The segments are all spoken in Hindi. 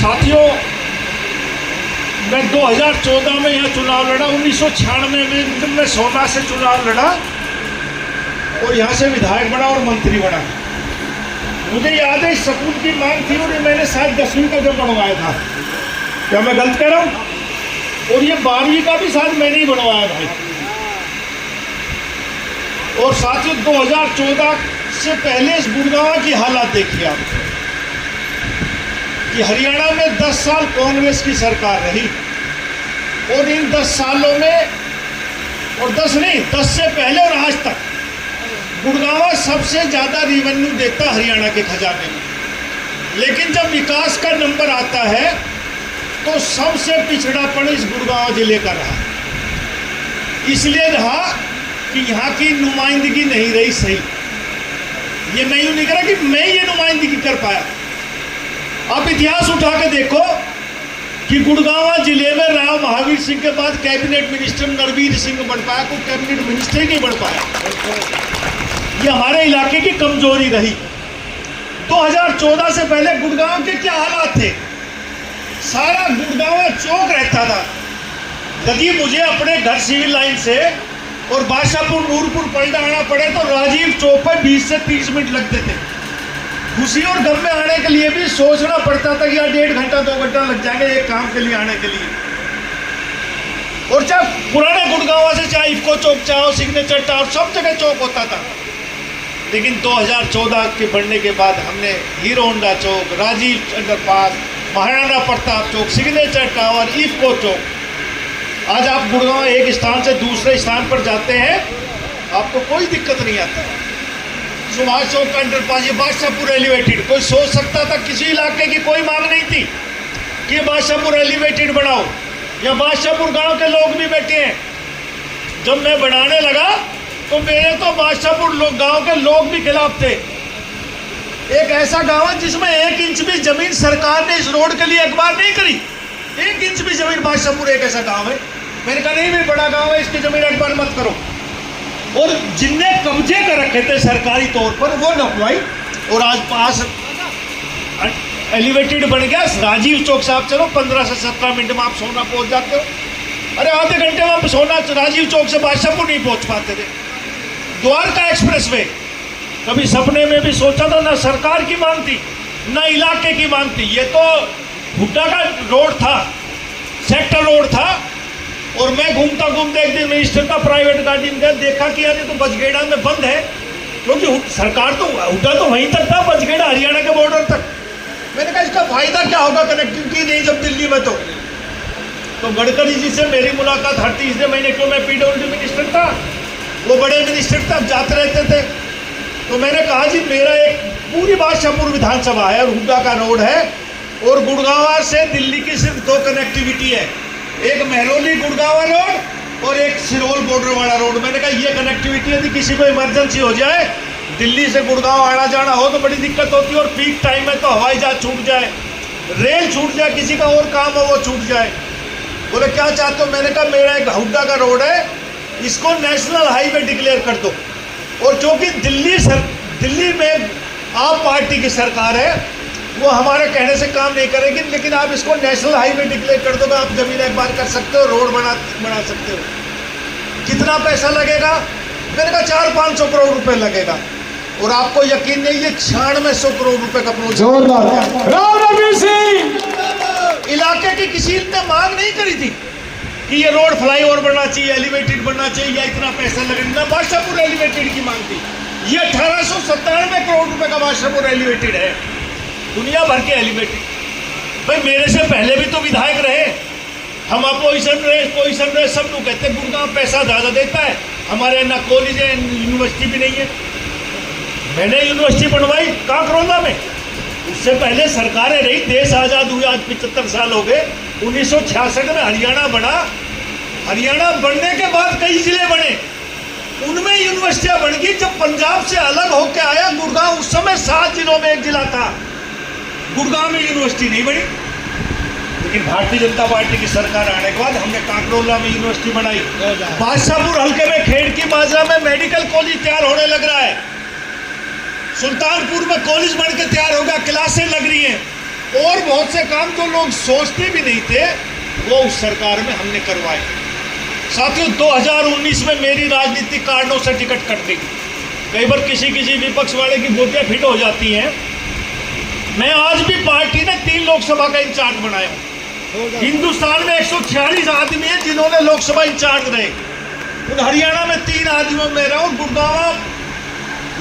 साथियों, मैं 2014 में यहाँ चुनाव लड़ा, 1996 में जब मैं सोना से चुनाव लड़ा और यहाँ से विधायक बना और मंत्री बना। मुझे याद है स्कूल की मांग थी और ये मैंने शायद 10वीं का जब बनवाया था। क्या मैं गलत कह रहा हूँ? और ये 12वीं का भी शायद मैंने ही बनवाया भाई। और साथियों, 2014 से पहले इस गुड़गांव की हालत देखिए आप कि हरियाणा में 10 साल कांग्रेस की सरकार रही और इन 10 सालों में, और 10 नहीं, 10 से पहले और आज तक गुड़गांव सबसे ज़्यादा रेवेन्यू देता हरियाणा के खजाने में। लेकिन जब विकास का नंबर आता है तो सबसे पिछड़ापन इस गुड़गांव जिले का रहा। इसलिए रहा कि यहाँ की नुमाइंदगी नहीं रही सही। ये मैं यूँ नहीं कह रहा कि मैं ये नुमाइंदगी कर पाया। आप इतिहास उठा के देखो कि गुड़गांव जिले में राव महावीर सिंह के बाद कैबिनेट मिनिस्टर नरवीर सिंह बन पाया, कोई कैबिनेट मिनिस्टर ही नहीं बन पाया। ये हमारे इलाके की कमजोरी रही। 2014 से पहले गुड़गांव के क्या हालात थे? सारा गुड़गांव चौक रहता था। यदि मुझे अपने घर सिविल लाइन से और बादशाहपुर नूरपुर पलटा आना पड़े तो राजीव चौक पर 20 से 30 मिनट लगते थे। खुशी और गम में आने के लिए भी सोचना पड़ता था कि यार 1.5 घंटा 2 घंटा लग जाएंगे एक काम के लिए आने के लिए। और चाहे पुराने गुड़गांव से चाहे इफको चौक, चाहे सिग्नेचर टावर, सब जगह चौक होता था। लेकिन 2014 के बढ़ने के बाद हमने हीरो होंडा चौक, राजीव अंडरपास, महाराणा प्रताप चौक, सिग्नेचर टावर, इफको चौक। आज आप गुड़गांव एक स्थान से दूसरे स्थान पर जाते हैं, आपको कोई दिक्कत नहीं आता। सुभाष चौक का अंडरपास, ये बादशाहपुर एलिवेटेड, कोई सोच सकता था? किसी इलाके की कोई मांग नहीं थी कि बादशाहपुर एलिवेटेड बनाओ, या बादशाहपुर गांव के लोग भी बैठे हैं। जब मैं बनाने लगा तो मेरे तो बादशाहपुर गांव के लोग भी खिलाफ थे। एक ऐसा गांव है जिसमें 1 इंच भी जमीन सरकार ने इस रोड के लिए अखबार नहीं करी। 1 इंच भी जमीन, बादशाहपुर एक ऐसा गांव है। मैंने कहा नहीं भाई, बड़ा गांव है, इसकी जमीन अखबार मत करो। और जिनने कब्जे कर रखे थे सरकारी तौर पर वो नपवाई, और आज पास एलिवेटेड बन गया। राजीव चौक से आप चलो 15 से 17 मिनट में आप सोना पहुंच जाते हो। अरे आधे घंटे में आप सोना राजीव चौक से बादशाहपुर नहीं पहुंच पाते थे। द्वारका एक्सप्रेसवे कभी सपने में भी सोचा था? ना सरकार की मांग थी, ना इलाके की मांग थी। ये तो हुड्डा का रोड था, सेक्टर रोड था। और मैं घूमता घूमता एक दिन मिनिस्टर का प्राइवेट गाड़ी में गया, देखा कि यार ये तो बचगेड़ा में बंद है, क्योंकि सरकार तो हुड्डा तो वहीं तक था, बचगेड़ा हरियाणा के बॉर्डर तक। मैंने कहा इसका फायदा क्या होगा, कनेक्टिविटी नहीं जब दिल्ली में। तो गडकरी जी से मेरी मुलाकात हर तीसरे महीने, क्यों मैं पीडब्ल्यूडी मिनिस्टर था, वो बड़े मिनिस्टर थे, अब जाते रहते थे। तो मैंने कहा जी मेरा एक पूरी बादशाहपुर विधानसभा है और हुड्डा का रोड है, और गुड़गांव से दिल्ली की सिर्फ 2 कनेक्टिविटी है, एक महरौली गुड़गांव रोड और एक सिरोल बॉर्डर वाला रोड। मैंने कहा ये कनेक्टिविटी यदि किसी को इमरजेंसी हो जाए, दिल्ली से गुड़गांव आना जाना हो तो बड़ी दिक्कत होती है। और पीक टाइम में तो हवाई जहाज छूट जाए, रेल छूट जाए, किसी का और काम हो वो छूट जाए। बोले क्या चाहते हो? मैंने कहा मेरा एक हुड्डा का रोड है, इसको नेशनल हाईवे डिक्लेयर कर दो। और क्योंकि दिल्ली में आप पार्टी की सरकार है, वो हमारे कहने से काम नहीं करेगी, लेकिन आप इसको नेशनल हाईवे डिक्लेयर कर दोगे, आप जमीन अखबार कर सकते हो, रोड बना सकते हो। कितना पैसा लगेगा? मैंने कहा 400-500 करोड़ रुपए लगेगा। और आपको यकीन नहीं, ये 9600 करोड़ रुपए का प्रोजेक्ट। राव रवि सिंह इलाके की किसी ने मांग नहीं करी थी कि ये रोड फ्लाईओवर बनना चाहिए, एलिवेटेड बनना चाहिए, या इतना पैसा लगेगा। ना बादशाहपुर एलिवेटेड की मांग थी। ये 1897 करोड़ रुपए का बादशाहपुर एलिवेटेड है, दुनिया भर के एलिवेटेड। भाई मेरे से पहले भी तो विधायक रहे, हम अपोजिशन रहे, सब लोग कहते हैं गुड़गांव पैसा ज़्यादा देता है, हमारे यहाँ ना कॉलेज है, यूनिवर्सिटी भी नहीं है। मैंने यूनिवर्सिटी बनवाई काकरोंदा में, उससे पहले सरकारें रही, देश आज़ाद हुए आज 75 साल हो गए। 1966 में हरियाणा बना, हरियाणा बनने के बाद कई जिले बने, उनमें यूनिवर्सिटियां बन गई। जब पंजाब से अलग होकर आया गुड़गांव, उस समय 7 जिलों में एक जिला था, गुड़गांव में यूनिवर्सिटी नहीं बनी। लेकिन भारतीय जनता पार्टी की सरकार आने के बाद हमने काकरोला में यूनिवर्सिटी बनाई। बादशाहपुर हल्के में खेड़की माजरा में मेडिकल कॉलेज तैयार होने लग रहा है। सुल्तानपुर में कॉलेज बन के तैयार होगा, क्लासें लग रही हैं। और बहुत से काम जो लोग सोचते भी नहीं थे वो उस सरकार में हमने करवाए। साथियों, 2019 में मेरी राजनीतिक कारणों से टिकट कट गई। कई बार किसी विपक्ष वाले की बोटियां फिट हो जाती हैं। मैं आज भी पार्टी ने 3 लोकसभा का इंचार्ज बनाया हूं। हिंदुस्तान में 146 आदमी हैं जिन्होंने लोकसभा इंचार्ज रहे। उन हरियाणा में 3 आदमियों में रहा हूं। गुड़गांव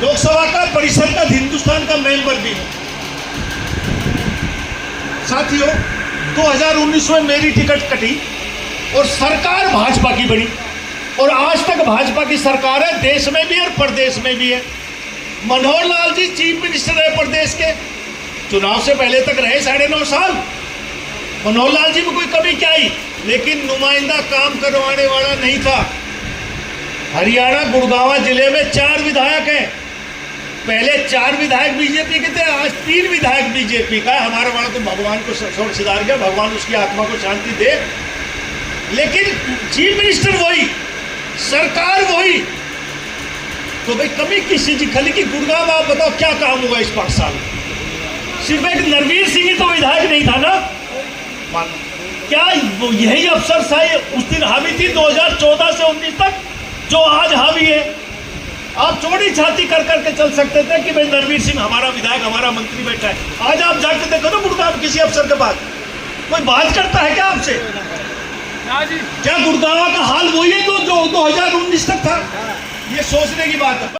लोकसभा का परिषद का हिंदुस्तान का मेंबर भी हूं। साथियों, 2019 में मेरी टिकट कटी और सरकार भाजपा की बनी और आज तक भाजपा की सरकार है, देश में भी और प्रदेश में भी है। मनोहर लाल जी चीफ मिनिस्टर रहे प्रदेश के, चुनाव से पहले तक रहे 9.5 साल। मनोहर लाल जी में कोई कमी क्या आई, लेकिन नुमाइंदा काम करवाने वाला नहीं था। हरियाणा गुड़गांव जिले में 4 विधायक हैं। पहले 4 विधायक बीजेपी के थे, आज 3 विधायक बीजेपी का है। हमारा वाला तो भगवान को सिधार गया, भगवान उसकी आत्मा को शांति दे। लेकिन चीफ मिनिस्टर वही, सरकार वही, तो भाई कमी किस चीज की? खाली की गुड़गांव आप बताओ क्या काम हुआ इस 5 साल में? सिर्फ एक नरवीर सिंह ही तो विधायक नहीं था ना। क्या यही अफसर साई उस दिन हावी थी 2014 से 19 तक जो आज हावी है? आप चौड़ी छाती कर करके चल सकते थे कि भाई नरवीर सिंह हमारा विधायक, हमारा मंत्री बैठा है। आज आप जाके देखो ना गुड़गांव किसी अफसर के पास, कोई बात करता है क्या आपसे? क्या गुड़गांव का हाल वही है जो 2019 तक था? ये सोचने की बात है।